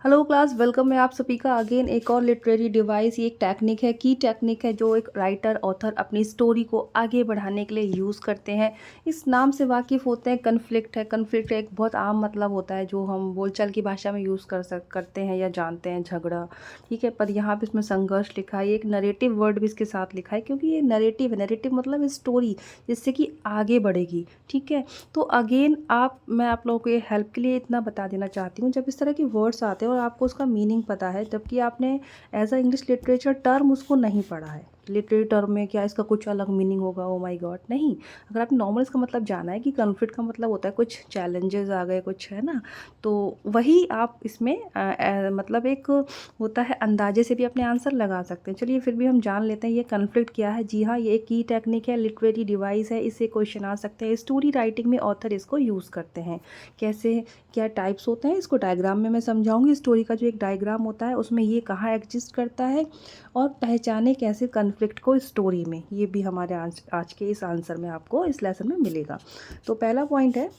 Hello class, welcome है आप सभी का अगेन एक और लिटरेरी डिवाइस। ये एक टेक्निक है, की टेक्निक है जो एक राइटर ऑथर अपनी स्टोरी को आगे बढ़ाने के लिए यूज़ करते हैं। इस नाम से वाकिफ़ होते हैं। कन्फ्लिक्ट है। कन्फ्लिक्ट एक बहुत आम मतलब होता है जो हम बोलचाल की भाषा में यूज़ करते हैं या जानते हैं, झगड़ा। ठीक है, पर यहाँ पे इसमें संघर्ष लिखा है। एक नरेटिव वर्ड भी इसके साथ लिखा है क्योंकि ये नरेटिव है। नरेटिव मतलब स्टोरी जिससे कि आगे बढ़ेगी। ठीक है, तो अगेन मैं आप लोगों को ये हेल्प के लिए इतना बता देना चाहती हूँ, जब इस तरह के वर्ड्स आते हैं और आपको उसका मीनिंग पता है, जबकि आपने as a English literature term उसको नहीं पढ़ा है। लिटरेरी टर्म में क्या इसका कुछ अलग मीनिंग होगा? ओ माय गॉड, नहीं। अगर आपने नॉर्मल इसका मतलब जाना है कि कन्फ्लिक्ट का मतलब होता है कुछ चैलेंजेस आ गए, कुछ है ना, तो वही आप इसमें मतलब एक होता है, अंदाजे से भी अपने आंसर लगा सकते हैं। चलिए फिर भी हम जान लेते हैं ये कन्फ्लिक्ट क्या है। जी हाँ, ये एक की टेक्निक है, लिटरेरी डिवाइस है। इससे क्वेश्चन आ सकते हैं। स्टोरी राइटिंग में ऑथर इसको यूज़ करते हैं। कैसे, क्या टाइप्स होते हैं, इसको डायग्राम में मैं समझाऊंगी। स्टोरी का जो एक डायग्राम होता है उसमें ये कहाँ एग्जिस्ट करता है और पहचाने कैसे कन्फ्लिक्ट को स्टोरी में, ये भी हमारे आज के इस आंसर में आपको इस लेसन में मिलेगा। तो पहला पॉइंट है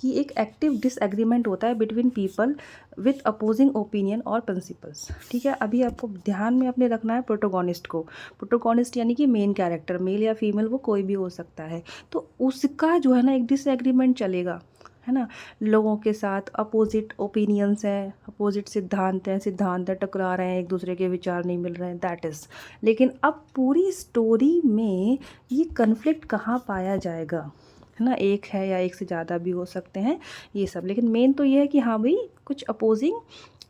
कि एक एक्टिव डिसएग्रीमेंट होता है between people with opposing opinion और प्रिंसिपल्स। ठीक है, अभी आपको ध्यान में अपने रखना है प्रोटोगोनिस्ट को। प्रोटोगोनिस्ट यानी कि मेन कैरेक्टर, मेल या फीमेल वो कोई भी हो सकता है। तो उसका जो है ना एक डिसएग्रीमेंट चलेगा, है ना। लोगों के साथ अपोजिट ओपिनियंस हैं, अपोजिट सिद्धांत हैं, टकरा रहे हैं, एक दूसरे के विचार नहीं मिल रहे हैं, दैट इज़। लेकिन अब पूरी स्टोरी में ये कन्फ्लिक्ट कहाँ पाया जाएगा, है ना। एक है या एक से ज़्यादा भी हो सकते हैं ये सब, लेकिन मेन तो ये है कि हाँ भाई कुछ अपोजिंग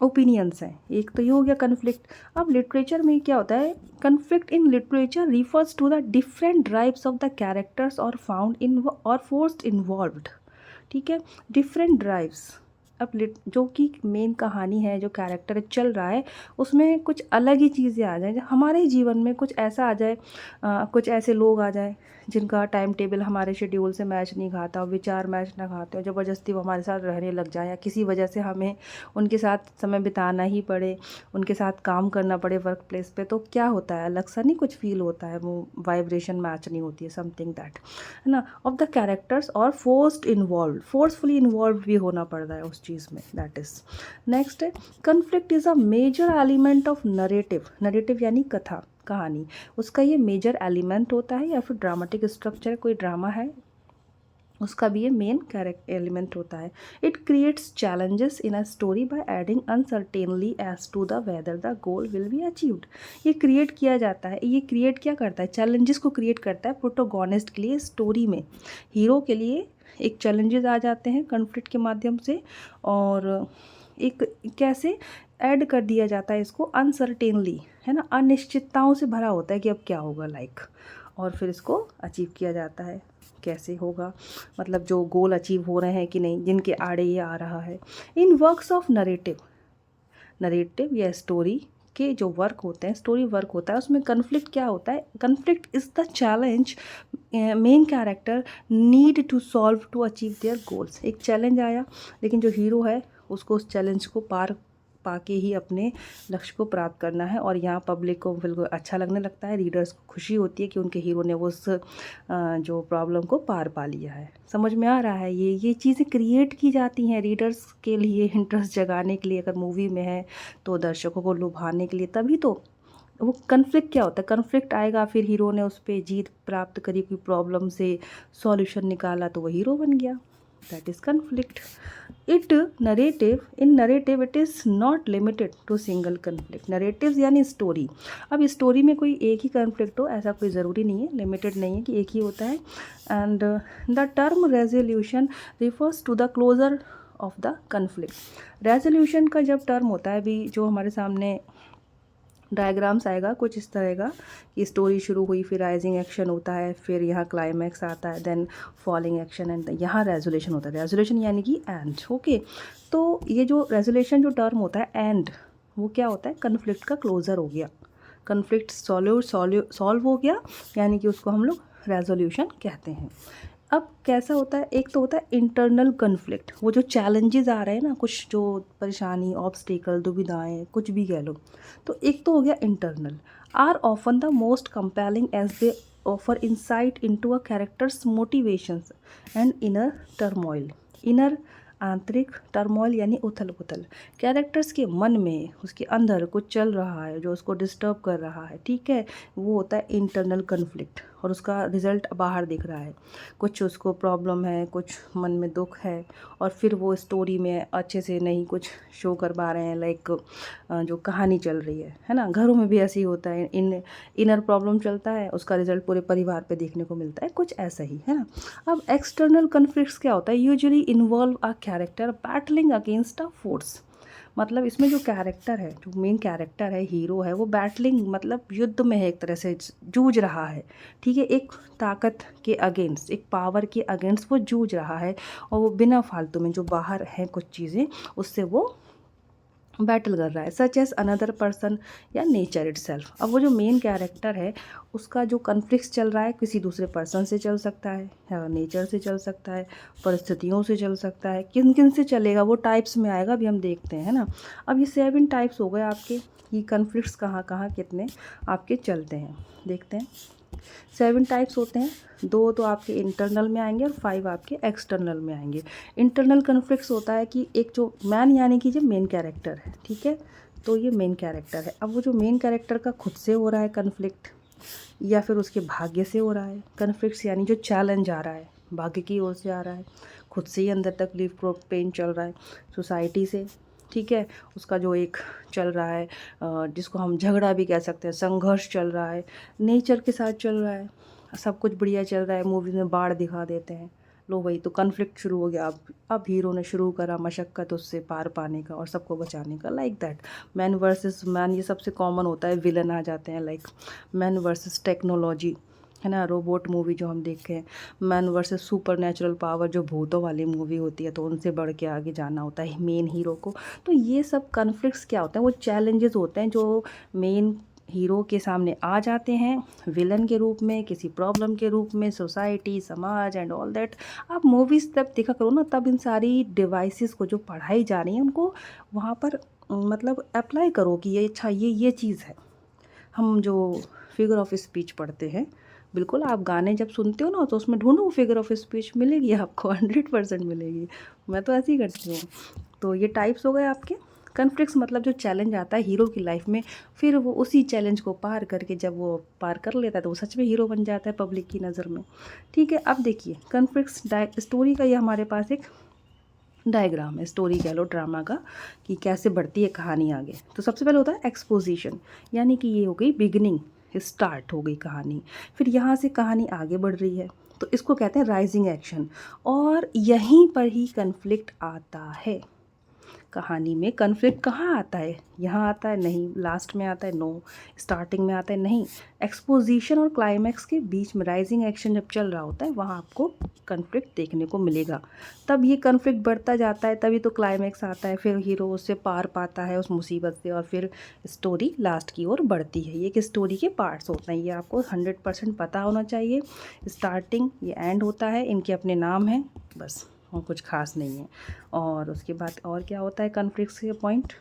ओपिनियंस हैं। एक तो ये हो गया कन्फ्लिक्ट। अब लिटरेचर में क्या होता है, conflict in literature refers to the different drives of the characters और फाउंड इन और फोर्स्ड इन्वॉल्व्ड। ठीक है, डिफरेंट ड्राइव्स। अब जो कि मेन कहानी है, जो कैरेक्टर चल रहा है, उसमें कुछ अलग ही चीज़ें आ जाएं। हमारे जीवन में कुछ ऐसा आ जाए, कुछ ऐसे लोग आ जाए जिनका टाइम टेबल हमारे शेड्यूल से मैच नहीं खाता, विचार मैच ना खाते हो, ज़बरदस्ती वो हमारे साथ रहने लग जाए, या किसी वजह से हमें उनके साथ समय बिताना ही पड़े, उनके साथ काम करना पड़े वर्क प्लेस पे। तो क्या होता है, अलग सा नहीं कुछ फील होता है, वो वाइब्रेशन मैच नहीं होती है, समथिंग दैट, है ना, ऑफ द कैरेक्टर्स और फोर्सफुली इन्वॉल्व भी होना पड़ रहा है उस चीज़ में, दैट इज़। नेक्स्ट है, conflict is a major element of narrative. Narrative यानी कथा, कहानी, उसका ये मेजर एलिमेंट होता है, या फिर ड्रामेटिक स्ट्रक्चर, कोई ड्रामा है उसका भी ये मेन कैरेक्टर एलिमेंट होता है। It creates challenges in a story by adding uncertainly as to the whether the goal will be achieved. ये क्रिएट किया जाता है, ये क्रिएट क्या करता है, चैलेंजेस को क्रिएट करता है प्रोटोगोनिस्ट के लिए। स्टोरी में हीरो के लिए एक चैलेंजेस आ जाते हैं कन्फ्लिक्ट के माध्यम से, और एक कैसे ऐड कर दिया जाता है इसको, अनसर्टेनली, है ना, अनिश्चितताओं से भरा होता है कि अब क्या होगा, लाइक, और फिर इसको अचीव किया जाता है। कैसे होगा, मतलब जो गोल अचीव हो रहे हैं कि नहीं, जिनके आड़े ये आ रहा है। इन वर्क्स ऑफ नरेटिव, नरेटिव या स्टोरी के जो वर्क होते हैं, स्टोरी वर्क होता है, उसमें कन्फ्लिक्ट क्या होता है, conflict is the challenge main character need to solve to achieve their goals. एक चैलेंज आया, लेकिन जो हीरो है उसको उस चैलेंज को पार पाके ही अपने लक्ष्य को प्राप्त करना है। और यहाँ पब्लिक को बिल्कुल अच्छा लगने लगता है, रीडर्स को खुशी होती है कि उनके हीरो ने वो उस जो प्रॉब्लम को पार पा लिया है। समझ में आ रहा है, ये चीज़ें क्रिएट की जाती हैं रीडर्स के लिए, इंटरेस्ट जगाने के लिए। अगर मूवी में है तो दर्शकों को लुभाने के लिए, तभी तो वो कन्फ्लिक्ट क्या होता है, कन्फ्लिक्ट आएगा, फिर हीरो ने उस पर जीत प्राप्त करी, कोई प्रॉब्लम से सॉल्यूशन निकाला, तो वो हीरो बन गया, that is conflict. In narrative it is not limited to single conflict. Narratives यानी स्टोरी। अब स्टोरी में कोई एक ही कन्फ्लिक्ट हो ऐसा कोई ज़रूरी नहीं है, लिमिटेड नहीं है कि एक ही होता है। And the term resolution refers to the closure of the conflict. Resolution का जब टर्म होता है, अभी जो हमारे सामने डायग्राम्स आएगा कुछ इस तरह का, कि स्टोरी शुरू हुई, फिर राइजिंग एक्शन होता है, फिर यहाँ क्लाइमैक्स आता है, देन फॉलिंग एक्शन, एंड यहाँ रेजोल्यूशन होता है। रेजोल्यूशन यानी कि एंड, ओके। तो ये जो रेजोल्यूशन जो टर्म होता है, एंड, वो क्या होता है, कन्फ्लिक्ट का क्लोज़र हो गया, कन्फ्लिक्ट सॉल्व हो गया, यानी कि उसको हम लोग रेजोल्यूशन कहते हैं। अब कैसा होता है, एक तो होता है इंटरनल कन्फ्लिक्ट, वो जो चैलेंजेस आ रहे हैं ना, कुछ जो परेशानी, ऑब्स्टिकल, दुविधाएं, कुछ भी कह लो, तो एक तो हो गया internal. Are often the most compelling as they offer insight into a character's motivations and inner turmoil. Inner आंतरिक टर्मोइल यानी उथल पुथल, कैरेक्टर्स के मन में उसके अंदर कुछ चल रहा है जो उसको डिस्टर्ब कर रहा है, ठीक है, वो होता है इंटरनल कन्फ्लिक्ट, और उसका रिजल्ट बाहर दिख रहा है। कुछ उसको प्रॉब्लम है, कुछ मन में दुख है, और फिर वो स्टोरी में अच्छे से नहीं कुछ शो कर पा रहे हैं, लाइक जो कहानी चल रही है ना। घरों में भी ऐसे ही होता है, इनर प्रॉब्लम चलता है, उसका रिजल्ट पूरे परिवार पे देखने को मिलता है, कुछ ऐसा ही है ना। अब एक्सटर्नल कन्फ्लिक्ट्स क्या होता है, usually involve a character battling against a force. मतलब इसमें जो कैरेक्टर है, जो मेन कैरेक्टर है, हीरो है, वो बैटलिंग मतलब युद्ध में है, एक तरह से जूझ रहा है, ठीक है, एक ताकत के अगेंस्ट, एक पावर के अगेंस्ट वो जूझ रहा है, और वो बिना फालतू में जो बाहर हैं कुछ चीज़ें, उससे वो बैटल कर रहा है, सच एज अनदर पर्सन या नेचर इटसेल्फ। अब वो जो मेन कैरेक्टर है, उसका जो कन्फ्लिक्ट चल रहा है किसी दूसरे पर्सन से चल सकता है, या नेचर से चल सकता है, परिस्थितियों से चल सकता है, किन किन से चलेगा वो टाइप्स में आएगा, अभी हम देखते हैं, है ना। अब ये 7 टाइप्स हो गए आपके, कि कन्फ्लिक्ट्स कहाँ कहाँ कितने आपके चलते हैं, देखते हैं। 7 टाइप्स होते हैं, 2 तो आपके इंटरनल में आएंगे और 5 आपके एक्सटर्नल में आएंगे। इंटरनल कन्फ्लिक्ट्स होता है कि एक जो मैन यानी कि जो मेन कैरेक्टर है, ठीक है, तो ये मेन कैरेक्टर है। अब वो जो मेन कैरेक्टर का खुद से हो रहा है कन्फ्लिक्ट, या फिर उसके भाग्य से हो रहा है कन्फ्लिक्ट्स, यानी जो चैलेंज आ रहा है भाग्य की ओर से आ रहा है, खुद से ही अंदर तकलीफ पेन चल रहा है, सोसाइटी से, ठीक है, उसका जो एक चल रहा है जिसको हम झगड़ा भी कह सकते हैं, संघर्ष चल रहा है, नेचर के साथ चल रहा है, सब कुछ बढ़िया चल रहा है, मूवी में बाढ़ दिखा देते हैं, लो भाई तो कन्फ्लिक्ट शुरू हो गया। अब हीरो ने शुरू करा मशक्क़त उससे पार पाने का और सबको बचाने का, like that. Man versus man, ये सबसे कॉमन होता है, विलन आ जाते हैं, लाइक मैन वर्सेस टेक्नोलॉजी, है ना, रोबोट मूवी जो हम देखे हैं, man versus super natural power जो भूतों वाली मूवी होती है, तो उनसे बढ़ के आगे जाना होता है मेन हीरो को। तो ये सब कन्फ्लिक्ट्स क्या होते हैं, वो चैलेंजेस होते हैं जो मेन हीरो के सामने आ जाते हैं विलन के रूप में, किसी प्रॉब्लम के रूप में, सोसाइटी, समाज एंड ऑल दैट। आप मूवीज़ तब देखा करो ना, तब इन सारी डिवाइसेस को जो पढ़ाई जा रही हैं उनको वहाँ पर मतलब अप्लाई करो कि ये अच्छा ये चीज़ है। हम जो फिगर ऑफ स्पीच पढ़ते हैं, बिल्कुल आप गाने जब सुनते हो ना, तो उसमें ढूंढो फिगर ऑफ स्पीच मिलेगी आपको, 100% मिलेगी। मैं तो ऐसे ही करती हूँ। तो ये टाइप्स हो गए आपके। कन्फ्लिक्ट्स मतलब जो चैलेंज आता है हीरो की लाइफ में, फिर वो उसी चैलेंज को पार करके जब वो पार कर लेता है तो वो सच में हीरो बन जाता है पब्लिक की नज़र में, ठीक है। अब देखिए कन्फ्लिक्ट्स स्टोरी का ये हमारे पास एक डायग्राम है, स्टोरी कह लो, ड्रामा का, कि कैसे बढ़ती है कहानी आगे। तो सबसे पहले होता है एक्सपोजिशन, यानी कि ये हो गई बिगिनिंग, स्टार्ट हो गई कहानी, फिर यहाँ से कहानी आगे बढ़ रही है, तो इसको कहते हैं राइजिंग एक्शन, और यहीं पर ही कन्फ्लिक्ट आता है। कहानी में कन्फ्लिक्ट कहाँ आता है, यहाँ आता है नहीं, लास्ट में आता है नो, स्टार्टिंग में आता है नहीं। एक्सपोजिशन और क्लाइमैक्स के बीच में राइजिंग एक्शन जब चल रहा होता है, वहाँ आपको कन्फ्लिक्ट देखने को मिलेगा। तब ये कन्फ्लिक्ट बढ़ता जाता है, तभी तो क्लाइमैक्स आता है, फिर हीरो उससे पार पाता है उस मुसीबत से, और फिर स्टोरी लास्ट की ओर बढ़ती है। ये एक स्टोरी के पार्ट्स होते हैं, ये आपको 100% पता होना चाहिए। स्टार्टिंग, ये एंड होता है, इनके अपने नाम हैं, बस और कुछ खास नहीं है। और उसके बाद और क्या होता है कन्फ्लिक्ट्स के point.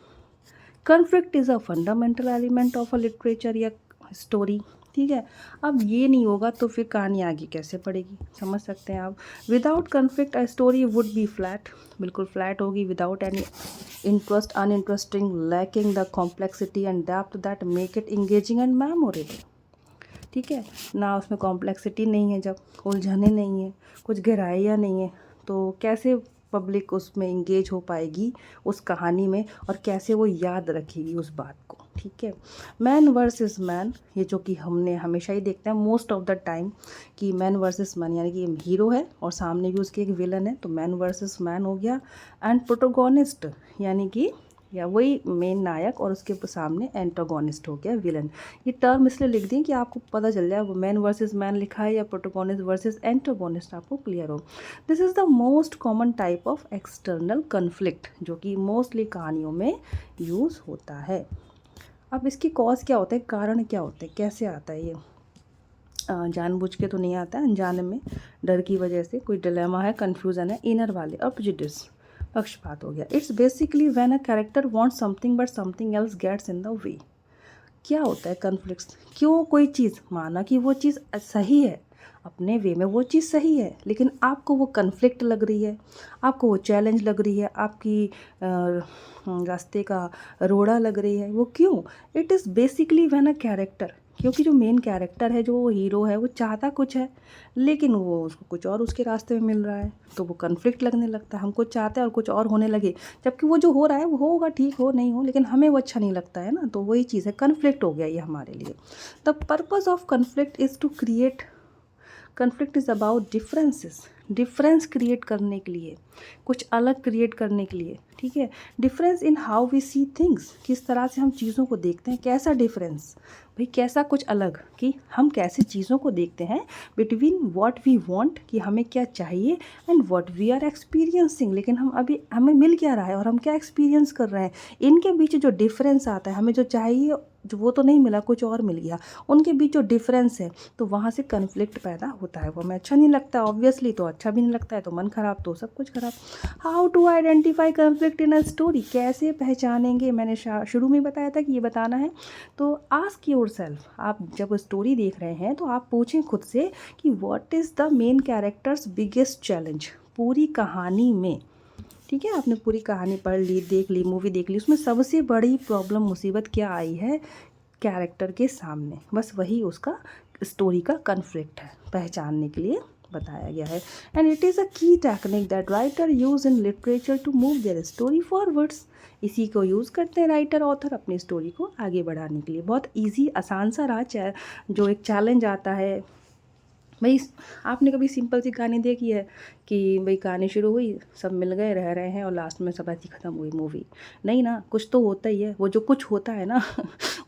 Conflict is a fundamental element of a literature या स्टोरी, ठीक है। अब ये नहीं होगा तो फिर कहानी आगे कैसे पड़ेगी, समझ सकते हैं आप। Without conflict a story would be flat, बिल्कुल फ्लैट होगी, without any interest, uninteresting, lacking the complexity and depth that make it engaging and memorable, ठीक है ना। उसमें कॉम्प्लेक्सिटी नहीं है, जब उलझने नहीं है, कुछ गहराइयाँ नहीं है, तो कैसे पब्लिक उसमें इंगेज हो पाएगी उस कहानी में, और कैसे वो याद रखेगी उस बात को, ठीक है। मैन वर्सेस मैन, ये जो कि हमने हमेशा ही देखते हैं मोस्ट ऑफ द टाइम, कि मैन वर्सेस मैन, यानी कि हीरो है और सामने भी उसके एक विलन है, तो मैन वर्सेस मैन हो गया। एंड प्रोटोगोनिस्ट, यानी कि या वही मेन नायक और उसके सामने एंटागोनिस्ट हो गया विलन। ये टर्म इसलिए लिख दी कि आपको पता चल जाए वो मैन वर्सेस मैन लिखा है या प्रोटोगोनिस्ट वर्सेस एंटागोनिस्ट, आपको क्लियर हो। This is the most common type of external conflict, जो कि मोस्टली कहानियों में यूज़ होता है। अब इसकी कॉज क्या होता है, कारण क्या होते हैं, कैसे आता है ये, जानबूझ के तो नहीं आता है, अनजाने में, डर की वजह से, कोई डिलेमा है, कन्फ्यूज़न है, इनर वाले, और प्रेजुडिस, पक्षपात हो गया। It's basically when a character wants something but something else gets in the way. क्या होता है कन्फ्लिक्ट्स, क्यों कोई चीज़, माना कि वो चीज़ सही है, अपने वे में वो चीज़ सही है, लेकिन आपको वो कन्फ्लिक्ट लग रही है, आपको वो चैलेंज लग रही है, आपकी रास्ते का रोड़ा लग रही है। वो क्यों? It is basically when a character, क्योंकि जो मेन कैरेक्टर है, जो हीरो है, वो चाहता कुछ है, लेकिन वो उसको कुछ और उसके रास्ते में मिल रहा है, तो वो कन्फ्लिक्ट लगने लगता है। हम कुछ चाहते हैं और कुछ और होने लगे, जबकि वो जो हो रहा है वो होगा, ठीक हो नहीं हो, लेकिन हमें वो अच्छा नहीं लगता है ना। तो वही चीज़ है, कन्फ्लिक्ट हो गया ये हमारे लिए। The purpose of conflict is to create, conflict is about differences, difference create करने के लिए, कुछ अलग क्रिएट करने के लिए, ठीक है। Difference in how we see things, किस तरह से हम चीज़ों को देखते हैं, कैसा डिफरेंस भाई, कैसा कुछ अलग, कि हम कैसे चीज़ों को देखते हैं, बिटवीन व्हाट वी वांट, कि हमें क्या चाहिए, and what we are experiencing, लेकिन हम अभी हमें मिल क्या रहा है और हम क्या एक्सपीरियंस कर रहे हैं। इनके बीच जो डिफरेंस आता है, हमें जो चाहिए जो वो तो नहीं मिला, कुछ और मिल गया, उनके बीच जो डिफरेंस है, तो वहाँ से कन्फ्लिक्ट पैदा होता है। वो हमें अच्छा नहीं लगता ऑब्वियसली, तो अच्छा भी नहीं लगता है, तो मन खराब, तो सब कुछ खराब। How to identify conflict in a story, कैसे पहचानेंगे, मैंने शुरू में बताया था कि ये बताना है। तो आस्क योर सेल्फ, आप जब स्टोरी देख रहे हैं तो आप पूछें खुद से कि what is the main characters biggest challenge पूरी कहानी में, ठीक है। आपने पूरी कहानी पढ़ ली, देख ली, मूवी देख ली, उसमें सबसे बड़ी प्रॉब्लम, मुसीबत क्या आई है कैरेक्टर के सामने, बस वही उसका स्टोरी का कन्फ्लिक्ट है, पहचानने के लिए बताया गया है। And it is a key technique that writer use in literature to move their story forwards, इसी को यूज़ करते हैं राइटर ऑथर अपनी स्टोरी को आगे बढ़ाने के लिए। बहुत ईजी, आसान सा रहा, जो एक चैलेंज आता है भाई। आपने कभी सिंपल सी कहानी देखी है कि भाई कहानी शुरू हुई, सब मिल गए, रह रहे हैं, और लास्ट में सब ऐसी ख़त्म हुई मूवी? नहीं ना, कुछ तो होता ही है, वो जो कुछ होता है ना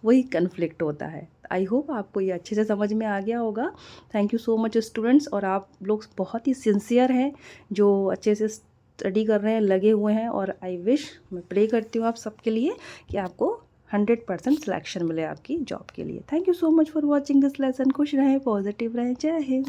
वही कन्फ्लिक्ट होता है। आई होप आपको ये अच्छे से समझ में आ गया होगा। Thank you so much students, और आप लोग बहुत ही सिंसियर हैं जो अच्छे से स्टडी कर रहे हैं, लगे हुए हैं, और आई विश, मैं प्रे करती हूँ आप सबके लिए कि आपको 100% सिलेक्शन मिले आपकी जॉब के लिए। Thank you so much for watching this lesson. खुश रहें, पॉजिटिव रहें, जय हिंद।